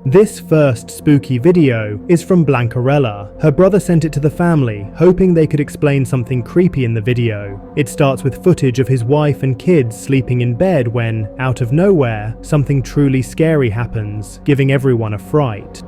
This first spooky video is from Blancarella. Her brother sent it to the family, hoping they could explain something creepy in the video. It starts with footage of his wife and kids sleeping in bed when, out of nowhere, something truly scary happens, giving everyone a fright.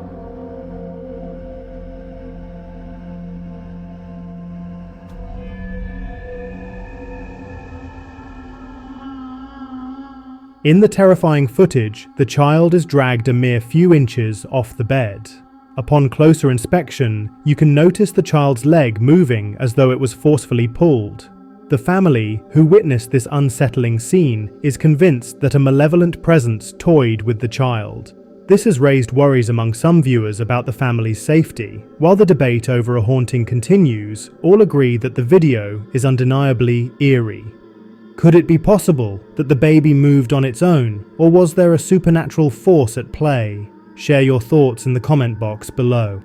In the terrifying footage, the child is dragged a mere few inches off the bed. Upon closer inspection, you can notice the child's leg moving as though it was forcefully pulled. The family, who witnessed this unsettling scene, is convinced that a malevolent presence toyed with the child. This has raised worries among some viewers about the family's safety. While the debate over a haunting continues, all agree that the video is undeniably eerie. Could it be possible that the baby moved on its own, or was there a supernatural force at play? Share your thoughts in the comment box below.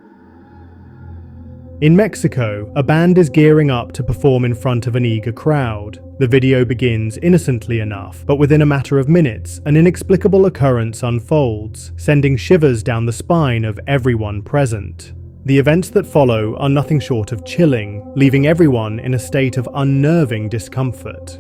In Mexico, a band is gearing up to perform in front of an eager crowd. The video begins innocently enough, but within a matter of minutes, an inexplicable occurrence unfolds, sending shivers down the spine of everyone present. The events that follow are nothing short of chilling, leaving everyone in a state of unnerving discomfort.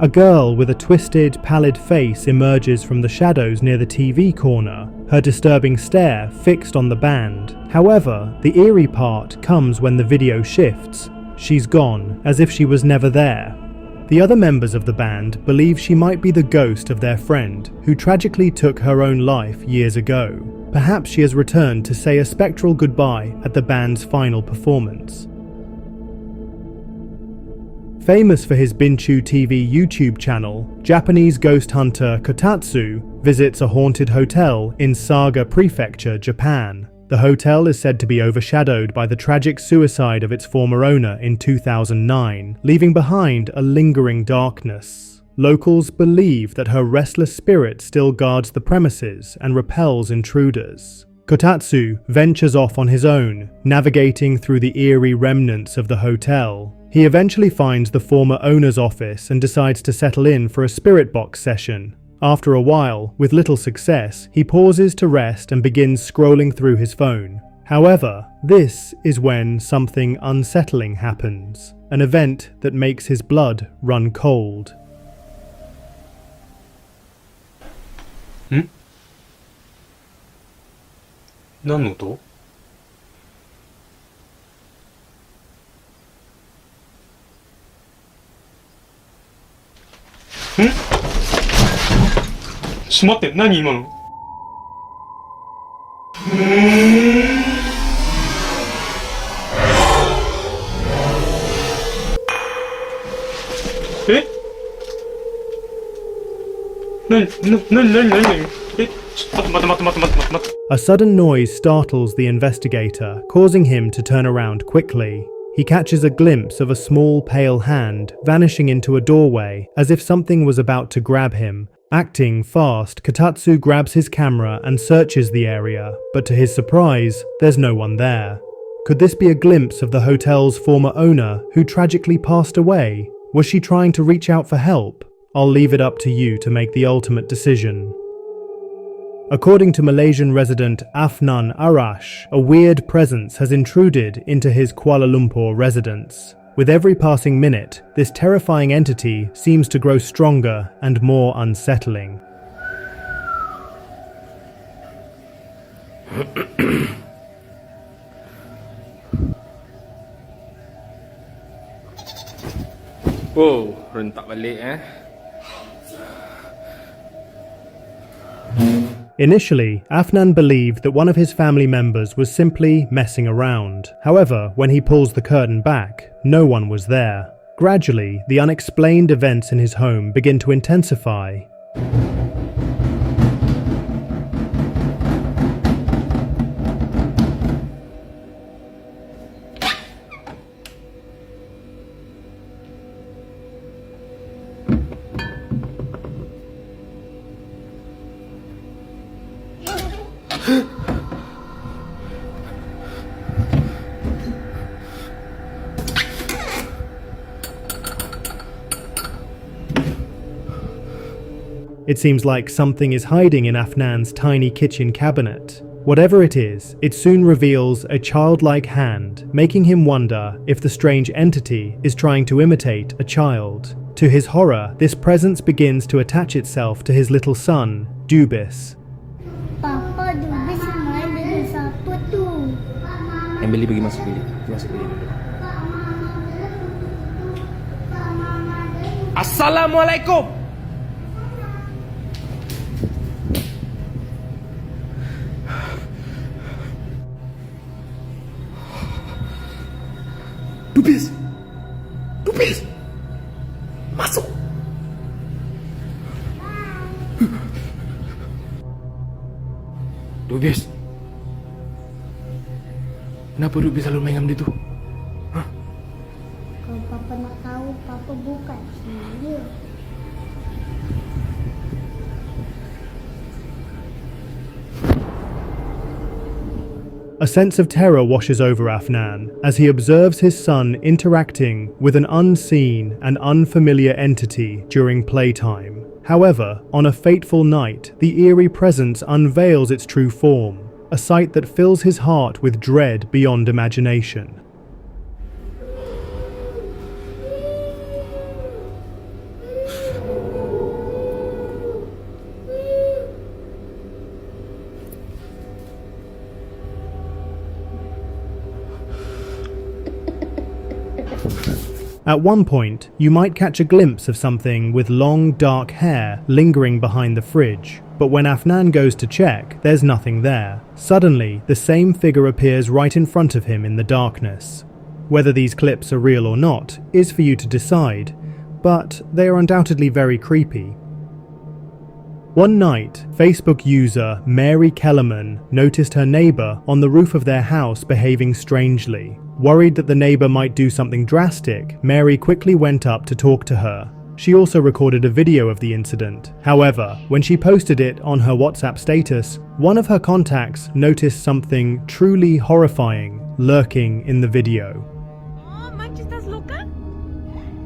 A girl with a twisted, pallid face emerges from the shadows near the TV corner, her disturbing stare fixed on the band. However, the eerie part comes when the video shifts. She's gone, as if she was never there. The other members of the band believe she might be the ghost of their friend, who tragically took her own life years ago. Perhaps she has returned to say a spectral goodbye at the band's final performance. Famous for his Myuu TV YouTube channel, Japanese ghost hunter Kotatsu visits a haunted hotel in Saga Prefecture, Japan. The hotel is said to be overshadowed by the tragic suicide of its former owner in 2009, leaving behind a lingering darkness. Locals believe that her restless spirit still guards the premises and repels intruders. Kotatsu ventures off on his own, navigating through the eerie remnants of the hotel. He eventually finds the former owner's office and decides to settle in for a spirit box session. After a while, with little success, he pauses to rest and begins scrolling through his phone. However, this is when something unsettling happens, an event that makes his blood run cold. Hmm? 何の音? ちょっと待って、何今の? え? 何? え? ちょっと待って。 A sudden noise startles the investigator, causing him to turn around quickly. He catches a glimpse of a small pale hand vanishing into a doorway, as if something was about to grab him. Acting fast, Kotatsu grabs his camera and searches the area, but to his surprise, there's no one there. Could this be a glimpse of the hotel's former owner who tragically passed away? Was she trying to reach out for help? I'll leave it up to you to make the ultimate decision. According to Malaysian resident Afnan Arash, a weird presence has intruded into his Kuala Lumpur residence. With every passing minute, this terrifying entity seems to grow stronger and more unsettling. Wow, rentak balik Initially, Afnan believed that one of his family members was simply messing around. However, when he pulls the curtain back, no one was there. Gradually, the unexplained events in his home begin to intensify. It seems like something is hiding in Afnan's tiny kitchen cabinet. Whatever it is, it soon reveals a childlike hand, making him wonder if the strange entity is trying to imitate a child. To his horror, this presence begins to attach itself to his little son, Dubis. Papa, Dubis main dengan siapa tu? Yang beli pergi masuk bilik. Masuk bilik dulu. Assalamualaikum. Dubis. Dubis. Masuk. Dubis. Kenapa Dubis selalu main dengan dia tu? Hah? Kalau Papa nak tahu, Papa bukan dia. A sense of terror washes over Afnan as he observes his son interacting with an unseen and unfamiliar entity during playtime. However, on a fateful night, the eerie presence unveils its true form, a sight that fills his heart with dread beyond imagination. At one point, you might catch a glimpse of something with long, dark hair lingering behind the fridge, but when Afnan goes to check, there's nothing there. Suddenly, the same figure appears right in front of him in the darkness. Whether these clips are real or not is for you to decide, but they are undoubtedly very creepy. One night, Facebook user Mary Kellerman noticed her neighbour on the roof of their house behaving strangely. Worried that the neighbour might do something drastic, Mary quickly went up to talk to her. She also recorded a video of the incident. However, when she posted it on her WhatsApp status, one of her contacts noticed something truly horrifying lurking in the video. No, manches, ¿estás loca?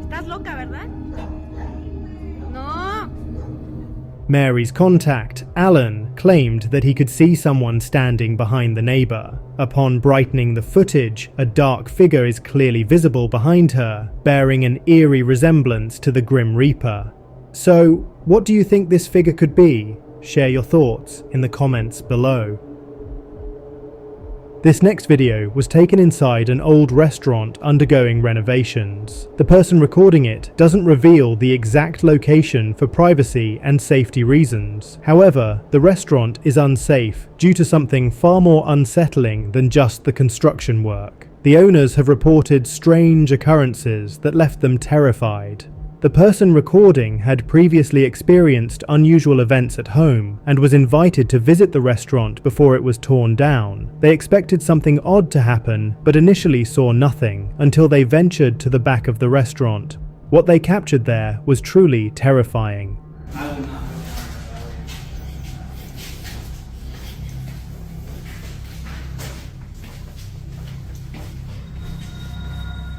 ¿Estás loca, verdad? No. Mary's contact, Alan, claimed that he could see someone standing behind the neighbour. Upon brightening the footage, a dark figure is clearly visible behind her, bearing an eerie resemblance to the Grim Reaper. So, what do you think this figure could be? Share your thoughts in the comments below. This next video was taken inside an old restaurant undergoing renovations. The person recording it doesn't reveal the exact location for privacy and safety reasons. However, the restaurant is unsafe due to something far more unsettling than just the construction work. The owners have reported strange occurrences that left them terrified. The person recording had previously experienced unusual events at home and was invited to visit the restaurant before it was torn down. They expected something odd to happen, but initially saw nothing until they ventured to the back of the restaurant. What they captured there was truly terrifying.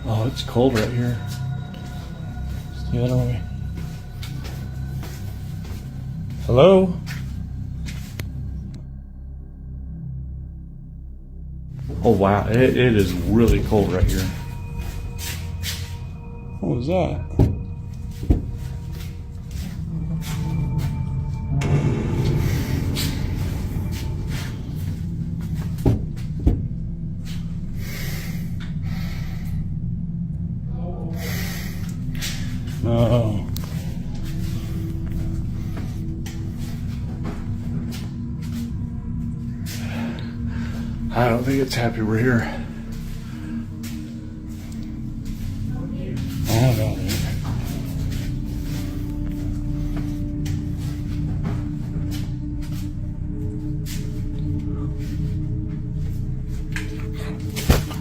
Oh, it's cold right here. The other way. Hello? Oh wow, it is really cold right here. What was that? Oh. I don't think it's happy we're here. Oh no.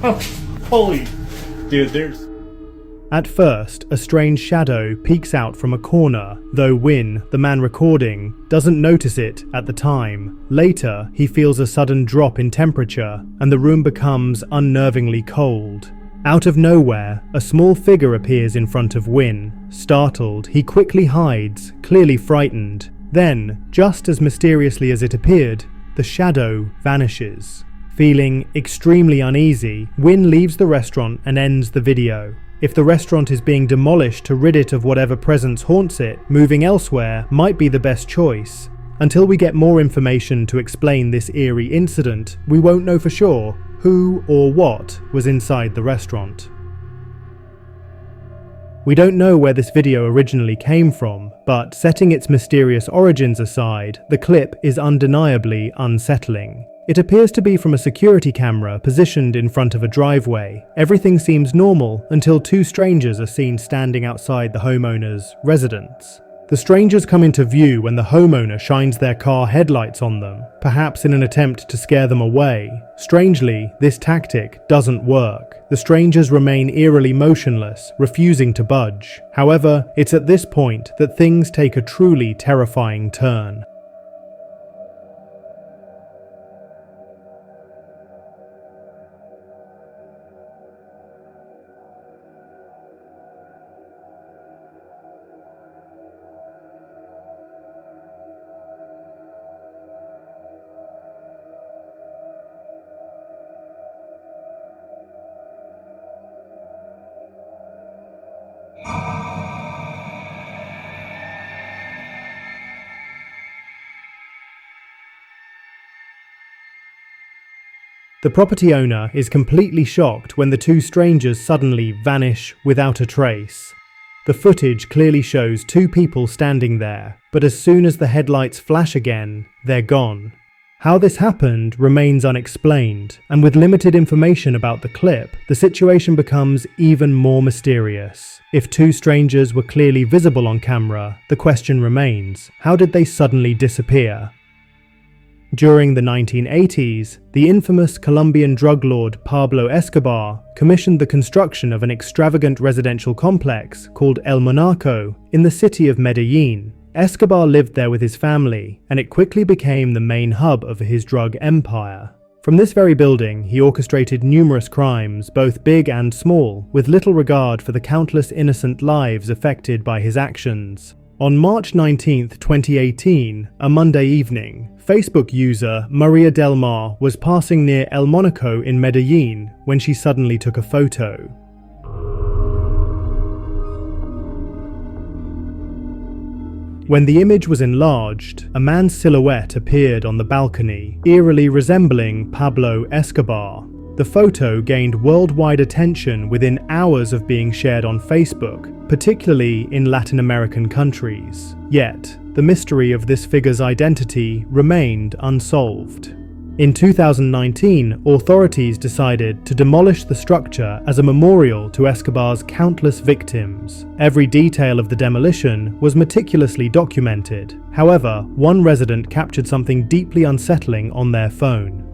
Oh, holy dude, there's At first, a strange shadow peeks out from a corner, though Win, the man recording, doesn't notice it at the time. Later, he feels a sudden drop in temperature, and the room becomes unnervingly cold. Out of nowhere, a small figure appears in front of Win. Startled, he quickly hides, clearly frightened. Then, just as mysteriously as it appeared, the shadow vanishes. Feeling extremely uneasy, Win leaves the restaurant and ends the video. If the restaurant is being demolished to rid it of whatever presence haunts it, moving elsewhere might be the best choice. Until we get more information to explain this eerie incident, we won't know for sure who or what was inside the restaurant. We don't know where this video originally came from, but setting its mysterious origins aside, the clip is undeniably unsettling. It appears to be from a security camera positioned in front of a driveway. Everything seems normal until two strangers are seen standing outside the homeowner's residence. The strangers come into view when the homeowner shines their car headlights on them, perhaps in an attempt to scare them away. Strangely, this tactic doesn't work. The strangers remain eerily motionless, refusing to budge. However, it's at this point that things take a truly terrifying turn. The property owner is completely shocked when the two strangers suddenly vanish without a trace. The footage clearly shows two people standing there, but as soon as the headlights flash again, they're gone. How this happened remains unexplained, and with limited information about the clip, the situation becomes even more mysterious. If two strangers were clearly visible on camera, the question remains, how did they suddenly disappear? During the 1980s, the infamous Colombian drug lord Pablo Escobar commissioned the construction of an extravagant residential complex called El Monaco in the city of Medellin. Escobar lived there with his family, and it quickly became the main hub of his drug empire. From this very building, he orchestrated numerous crimes, both big and small, with little regard for the countless innocent lives affected by his actions. On March 19, 2018, a Monday evening, Facebook user Maria Del Mar was passing near El Monaco in Medellin when she suddenly took a photo. When the image was enlarged, a man's silhouette appeared on the balcony, eerily resembling Pablo Escobar. The photo gained worldwide attention within hours of being shared on Facebook, particularly in Latin American countries. Yet, the mystery of this figure's identity remained unsolved. In 2019, authorities decided to demolish the structure as a memorial to Escobar's countless victims. Every detail of the demolition was meticulously documented. However, one resident captured something deeply unsettling on their phone.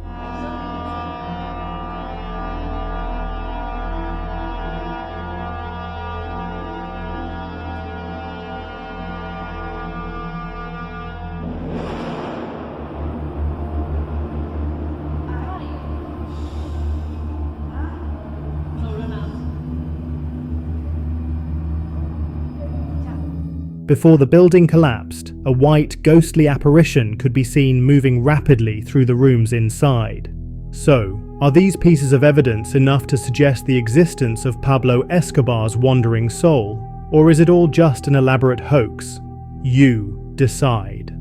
Before the building collapsed, a white, ghostly apparition could be seen moving rapidly through the rooms inside. So, are these pieces of evidence enough to suggest the existence of Pablo Escobar's wandering soul? Or is it all just an elaborate hoax? You decide.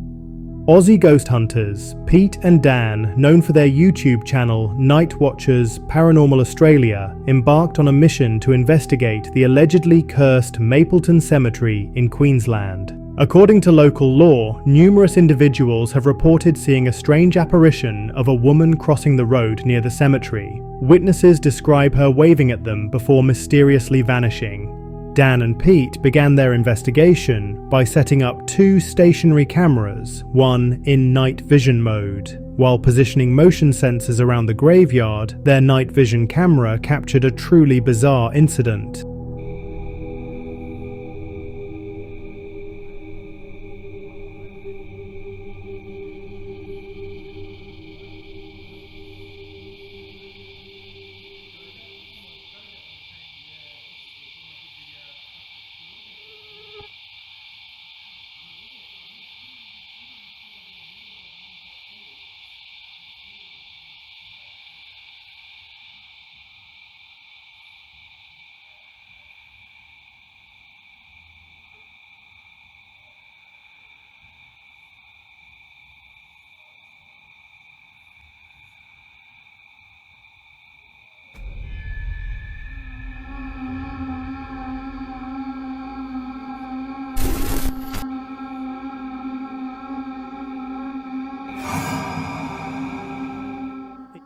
Aussie ghost hunters Pete and Dan, known for their YouTube channel Night Watchers Paranormal Australia, embarked on a mission to investigate the allegedly cursed Mapleton Cemetery in Queensland. According to local law, numerous individuals have reported seeing a strange apparition of a woman crossing the road near the cemetery. Witnesses describe her waving at them before mysteriously vanishing. Dan and Pete began their investigation by setting up 2 stationary cameras, one in night vision mode. While positioning motion sensors around the graveyard, their night vision camera captured a truly bizarre incident.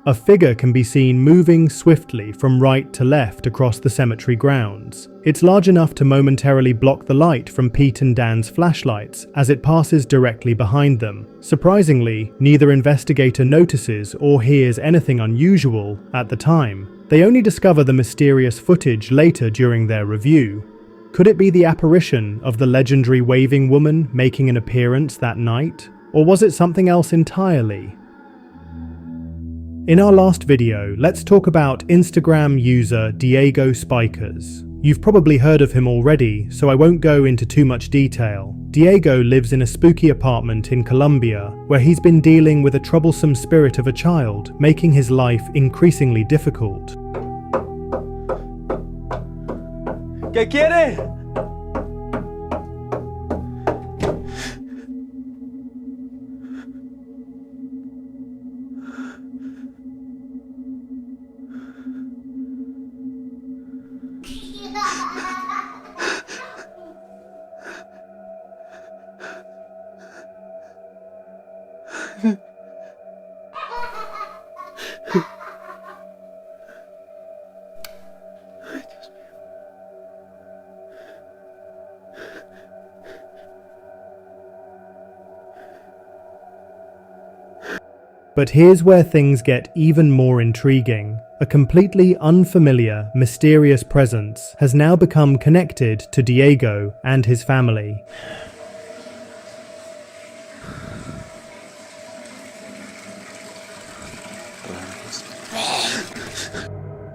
a figure can be seen moving swiftly from right to left across the cemetery grounds. It's large enough to momentarily block the light from Pete and Dan's flashlights as it passes directly behind them. Surprisingly, neither investigator notices or hears anything unusual at the time. They only discover the mysterious footage later during their review. Could it be the apparition of the legendary waving woman making an appearance that night? Or was it something else entirely? In our last video, let's talk about Instagram user Diego Spikers. You've probably heard of him already, so I won't go into too much detail. Diego lives in a spooky apartment in Colombia, where he's been dealing with a troublesome spirit of a child, making his life increasingly difficult. ¿Qué quiere? But here's where things get even more intriguing. A completely unfamiliar, mysterious presence has now become connected to Diego and his family.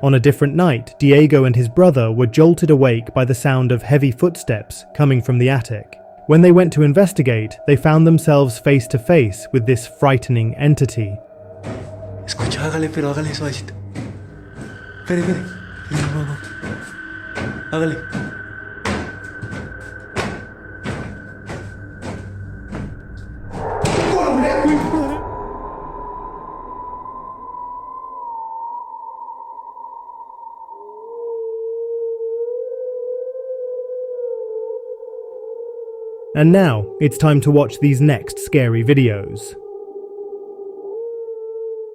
On a different night, Diego and his brother were jolted awake by the sound of heavy footsteps coming from the attic. When they went to investigate, they found themselves face to face with this frightening entity. Escucha, hágale, pero hágale suavecito. Espere. Hágale. And now, it's time to watch these next scary videos.